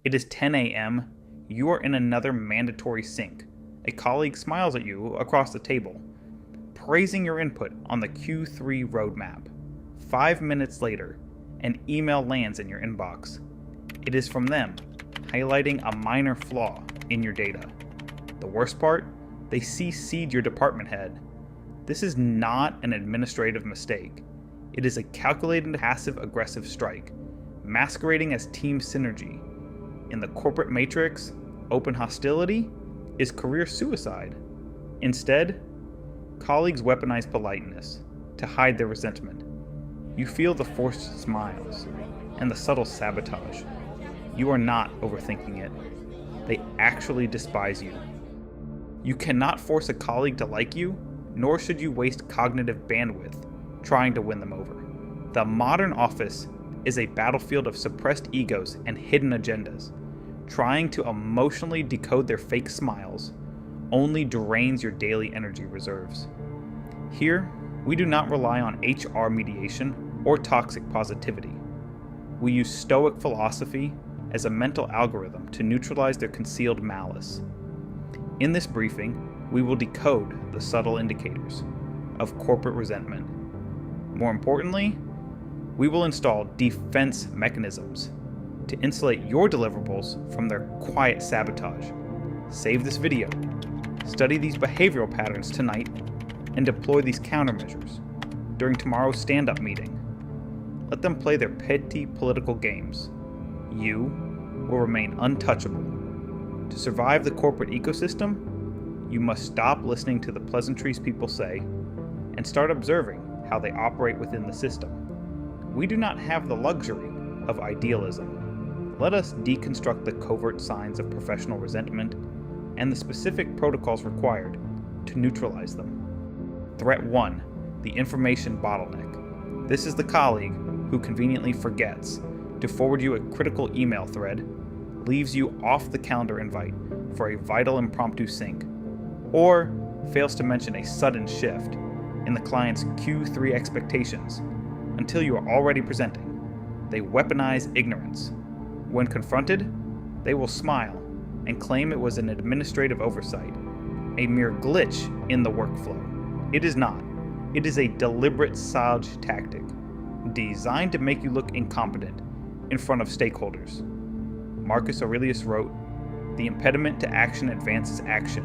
It is 10 a.m. You are in another mandatory sync. A colleague smiles at you across the table, praising your input on the Q3 roadmap. 5 minutes later, an email lands in your inbox. It is from them, highlighting a minor flaw in your data. The worst part? They CC'd your department head. This is not an administrative mistake. It is a calculated passive-aggressive strike, masquerading as team synergy. In the corporate matrix, open hostility is career suicide. Instead, colleagues weaponize politeness to hide their resentment. You feel the forced smiles and the subtle sabotage. You are not overthinking it. They actually despise you. You cannot force a colleague to like you, nor should you waste cognitive bandwidth trying to win them over. The modern office is a battlefield of suppressed egos and hidden agendas. Trying to emotionally decode their fake smiles only drains your daily energy reserves. Here, we do not rely on HR mediation or toxic positivity. We use Stoic philosophy as a mental algorithm to neutralize their concealed malice. In this briefing, we will decode the subtle indicators of corporate resentment. More importantly, we will install defense mechanisms to insulate your deliverables from their quiet sabotage. Save this video, study these behavioral patterns tonight, and deploy these countermeasures during tomorrow's stand-up meeting. Let them play their petty political games. You will remain untouchable. To survive the corporate ecosystem, you must stop listening to the pleasantries people say and start observing how they operate within the system. We do not have the luxury of idealism. Let us deconstruct the covert signs of professional resentment and the specific protocols required to neutralize them. Threat 1, the information bottleneck. This is the colleague who conveniently forgets to forward you a critical email thread, leaves you off the calendar invite for a vital impromptu sync, or fails to mention a sudden shift in the client's Q3 expectations until you are already presenting. They weaponize ignorance. When confronted, they will smile and claim it was an administrative oversight, a mere glitch in the workflow. It is not. It is a deliberate siege tactic designed to make you look incompetent in front of stakeholders. Marcus Aurelius wrote, "The impediment to action advances action.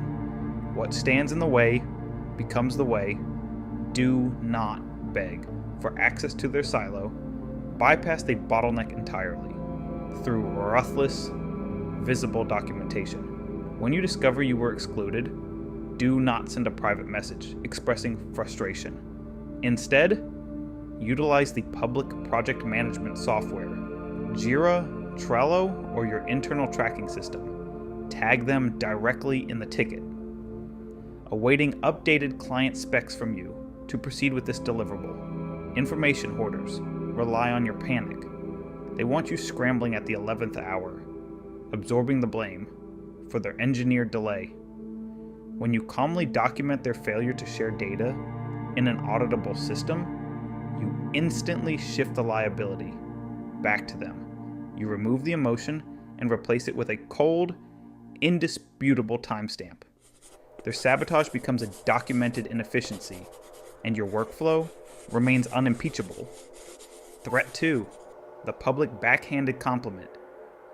What stands in the way becomes the way. Do not beg for access to their silo. Bypass the bottleneck entirely through ruthless, visible documentation. When you discover you were excluded, do not send a private message expressing frustration. Instead, utilize the public project management software, Jira, Trello, or your internal tracking system. Tag them directly in the ticket. Awaiting updated client specs from you to proceed with this deliverable. Information hoarders rely on your panic. They want you scrambling at the 11th hour, absorbing the blame for their engineered delay. When you calmly document their failure to share data in an auditable system, you instantly shift the liability back to them. You remove the emotion and replace it with a cold, indisputable timestamp. Their sabotage becomes a documented inefficiency, and your workflow remains unimpeachable. Threat 2, the public backhanded compliment.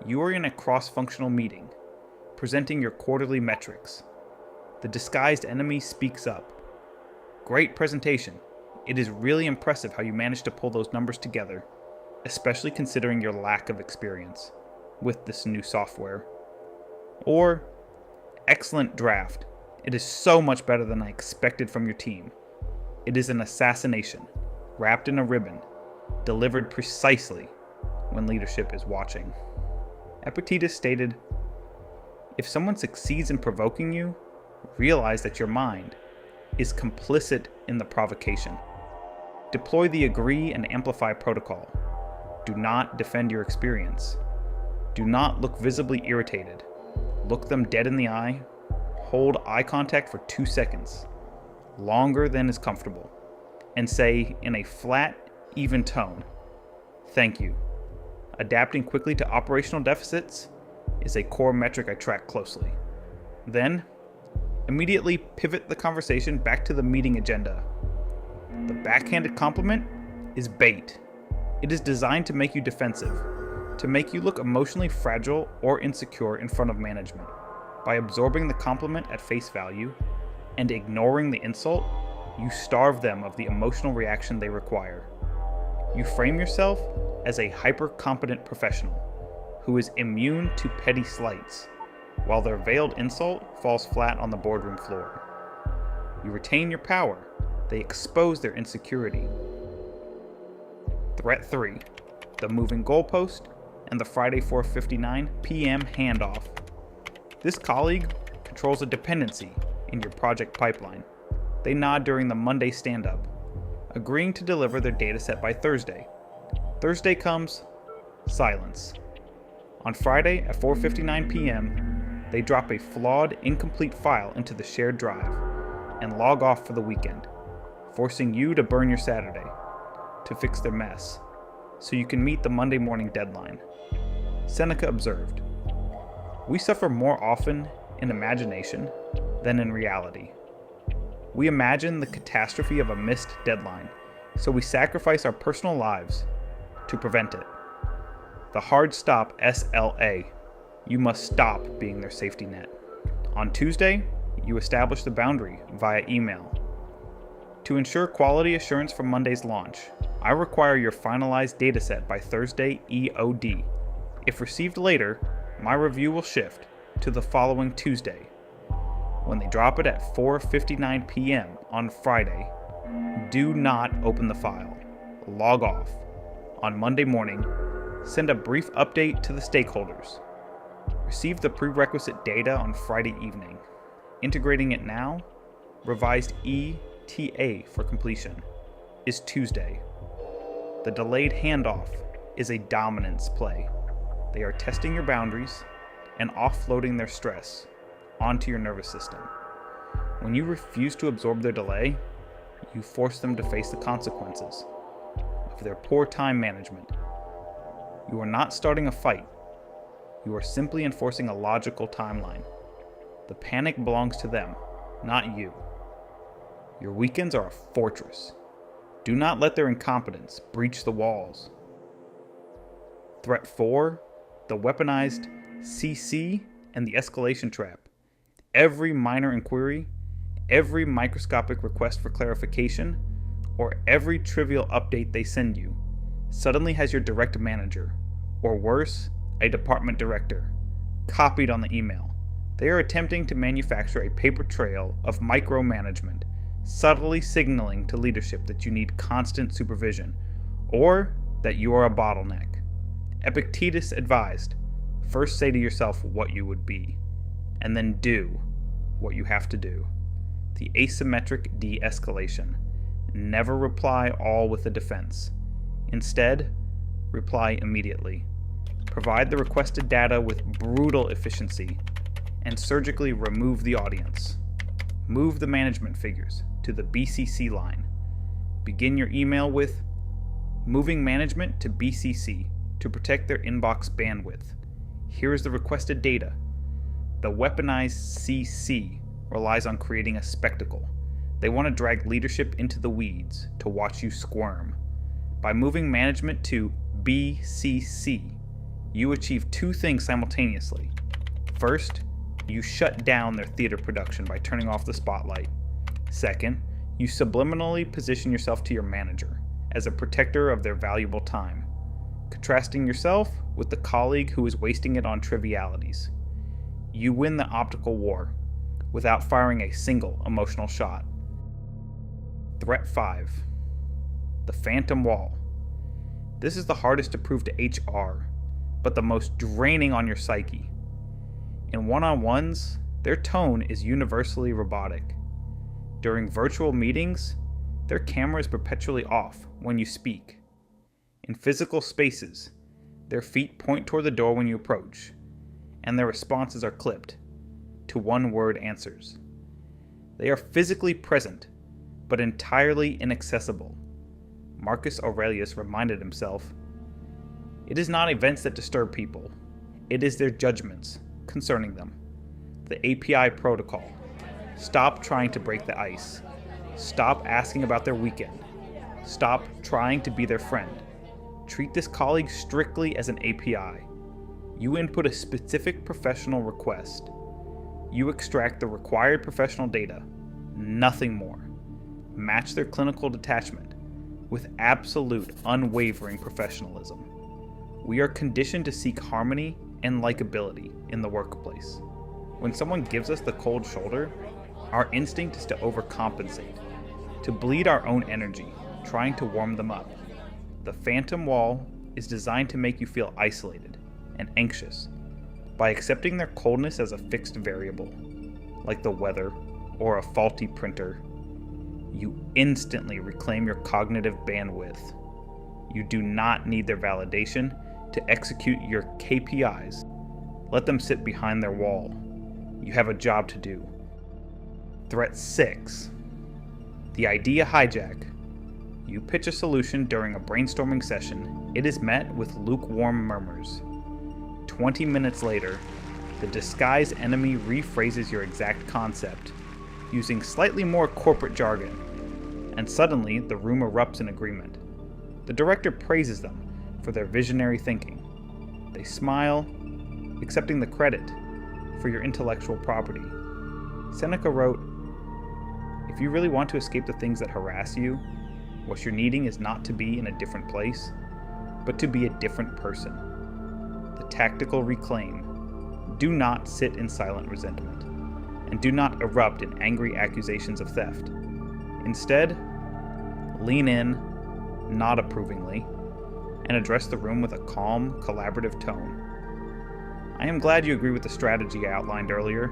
You are in a cross-functional meeting, presenting your quarterly metrics. The disguised enemy speaks up. Great presentation. It is really impressive how you managed to pull those numbers together, especially considering your lack of experience with this new software. Or, excellent draft. It is so much better than I expected from your team. It is an assassination, wrapped in a ribbon, delivered precisely when leadership is watching. Epictetus stated, "If someone succeeds in provoking you, realize that your mind is complicit in the provocation." Deploy the agree and amplify protocol. Do not defend your experience. Do not look visibly irritated. Look them dead in the eye. Hold eye contact for 2 seconds, longer than is comfortable, and say in a flat, even tone, "Thank you." Adapting quickly to operational deficits is a core metric I track closely. Then, immediately pivot the conversation back to the meeting agenda. The backhanded compliment is bait. It is designed to make you defensive, to make you look emotionally fragile or insecure in front of management. By absorbing the compliment at face value and ignoring the insult, you starve them of the emotional reaction they require. You frame yourself as a hyper-competent professional who is immune to petty slights, while their veiled insult falls flat on the boardroom floor. You retain your power. They expose their insecurity. Threat 3, the moving goalpost and the Friday 4:59 p.m. handoff. This colleague controls a dependency in your project pipeline. They nod during the Monday stand-up, agreeing to deliver their dataset by Thursday. Thursday comes, silence. On Friday at 4:59 p.m., they drop a flawed, incomplete file into the shared drive and log off for the weekend, forcing you to burn your Saturday to fix their mess so you can meet the Monday morning deadline. Seneca observed, "We suffer more often in imagination than in reality. We imagine the catastrophe of a missed deadline, so we sacrifice our personal lives to prevent it. The hard stop SLA. You must stop being their safety net. On Tuesday, you establish the boundary via email. To ensure quality assurance for Monday's launch, I require your finalized dataset by Thursday EOD. If received later, my review will shift to the following Tuesday. When they drop it at 4:59 p.m. on Friday, do not open the file. Log off. On Monday morning, send a brief update to the stakeholders. Receive the prerequisite data on Friday evening. Integrating it now, revised ETA for completion, is Tuesday. The delayed handoff is a dominance play. They are testing your boundaries and offloading their stress onto your nervous system. When you refuse to absorb their delay, you force them to face the consequences of their poor time management. You are not starting a fight. You are simply enforcing a logical timeline. The panic belongs to them, not you. Your weekends are a fortress. Do not let their incompetence breach the walls. Threat 4, the weaponized CC and the escalation trap. Every minor inquiry, every microscopic request for clarification, or every trivial update they send you suddenly has your direct manager, or worse, a department director, copied on the email. They are attempting to manufacture a paper trail of micromanagement, subtly signaling to leadership that you need constant supervision, or that you are a bottleneck. Epictetus advised, first say to yourself what you would be, and then do what you have to do. The asymmetric de-escalation. Never reply all with a defense. Instead, reply immediately. Provide the requested data with brutal efficiency, and surgically remove the audience. Move the management figures to the BCC line. Begin your email with moving management to BCC to protect their inbox bandwidth. Here is the requested data. The weaponized CC relies on creating a spectacle. They want to drag leadership into the weeds to watch you squirm. By moving management to BCC, you achieve two things simultaneously. First, you shut down their theater production by turning off the spotlight. Second, you subliminally position yourself to your manager as a protector of their valuable time, contrasting yourself with the colleague who is wasting it on trivialities. You win the optical war without firing a single emotional shot. Threat 5. The phantom wall. This is the hardest to prove to HR, but the most draining on your psyche. In one-on-ones, their tone is universally robotic. During virtual meetings, their camera is perpetually off when you speak. In physical spaces, their feet point toward the door when you approach, and their responses are clipped to one-word answers. They are physically present, but entirely inaccessible. Marcus Aurelius reminded himself, "It is not events that disturb people. It is their judgments concerning them. The API protocol. Stop trying to break the ice. Stop asking about their weekend. Stop trying to be their friend. Treat this colleague strictly as an API. You input a specific professional request. You extract the required professional data, nothing more. Match their clinical detachment with absolute unwavering professionalism. We are conditioned to seek harmony and likability in the workplace. When someone gives us the cold shoulder, our instinct is to overcompensate, to bleed our own energy, trying to warm them up. The phantom wall is designed to make you feel isolated and anxious by accepting their coldness as a fixed variable, like the weather or a faulty printer. You instantly reclaim your cognitive bandwidth. You do not need their validation to execute your KPIs. Let them sit behind their wall. You have a job to do. Threat 6. The idea hijack. You pitch a solution during a brainstorming session. It is met with lukewarm murmurs. 20 minutes later, the disguised enemy rephrases your exact concept, using slightly more corporate jargon, and suddenly the room erupts in agreement. The director praises them for their visionary thinking. They smile, accepting the credit for your intellectual property. Seneca wrote, "If you really want to escape the things that harass you, what you're needing is not to be in a different place, but to be a different person." The tactical reclaim. Do not sit in silent resentment, and do not erupt in angry accusations of theft. Instead, lean in, nod approvingly, and address the room with a calm, collaborative tone. I am glad you agree with the strategy I outlined earlier.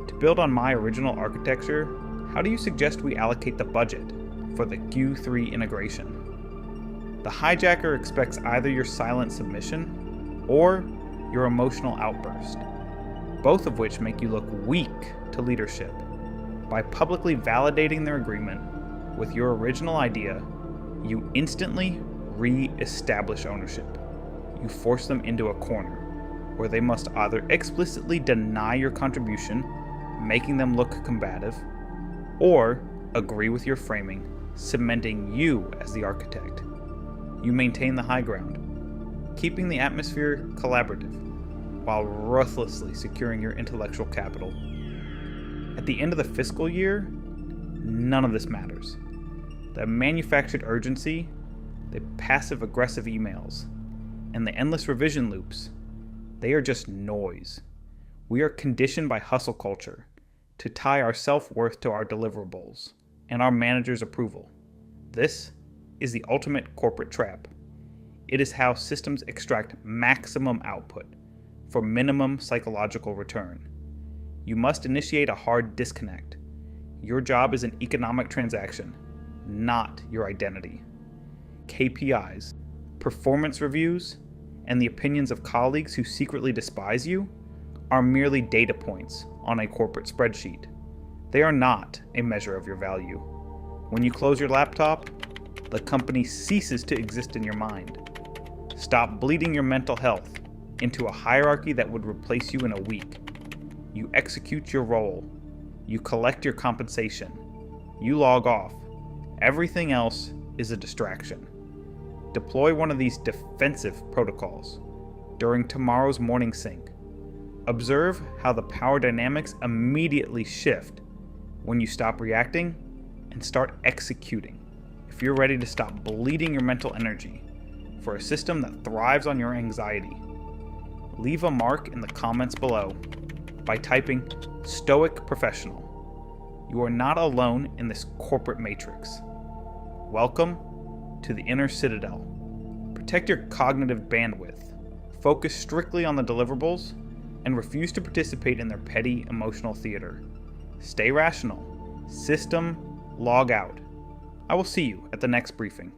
To build on my original architecture, how do you suggest we allocate the budget for the Q3 integration? The hijacker expects either your silent submission or your emotional outburst, both of which make you look weak to leadership. By publicly validating their agreement with your original idea, you instantly re-establish ownership. You force them into a corner where they must either explicitly deny your contribution, making them look combative, or agree with your framing, cementing you as the architect. You maintain the high ground, keeping the atmosphere collaborative, while ruthlessly securing your intellectual capital. At the end of the fiscal year, none of this matters. The manufactured urgency, the passive-aggressive emails, and the endless revision loops, they are just noise. We are conditioned by hustle culture to tie our self-worth to our deliverables and our manager's approval. This is the ultimate corporate trap. It is how systems extract maximum output for minimum psychological return. You must initiate a hard disconnect. Your job is an economic transaction, not your identity. KPIs, performance reviews, and the opinions of colleagues who secretly despise you are merely data points on a corporate spreadsheet. They are not a measure of your value. When you close your laptop, the company ceases to exist in your mind. Stop bleeding your mental health into a hierarchy that would replace you in a week. You execute your role. You collect your compensation. You log off. Everything else is a distraction. Deploy one of these defensive protocols during tomorrow's morning sync. Observe how the power dynamics immediately shift when you stop reacting and start executing. If you're ready to stop bleeding your mental energy for a system that thrives on your anxiety, leave a mark in the comments below by typing Stoic Professional. You are not alone in this corporate matrix. Welcome to the inner Citadel. Protect your cognitive bandwidth. Focus strictly on the deliverables and refuse to participate in their petty emotional theater. Stay rational. System log out. I will see you at the next briefing.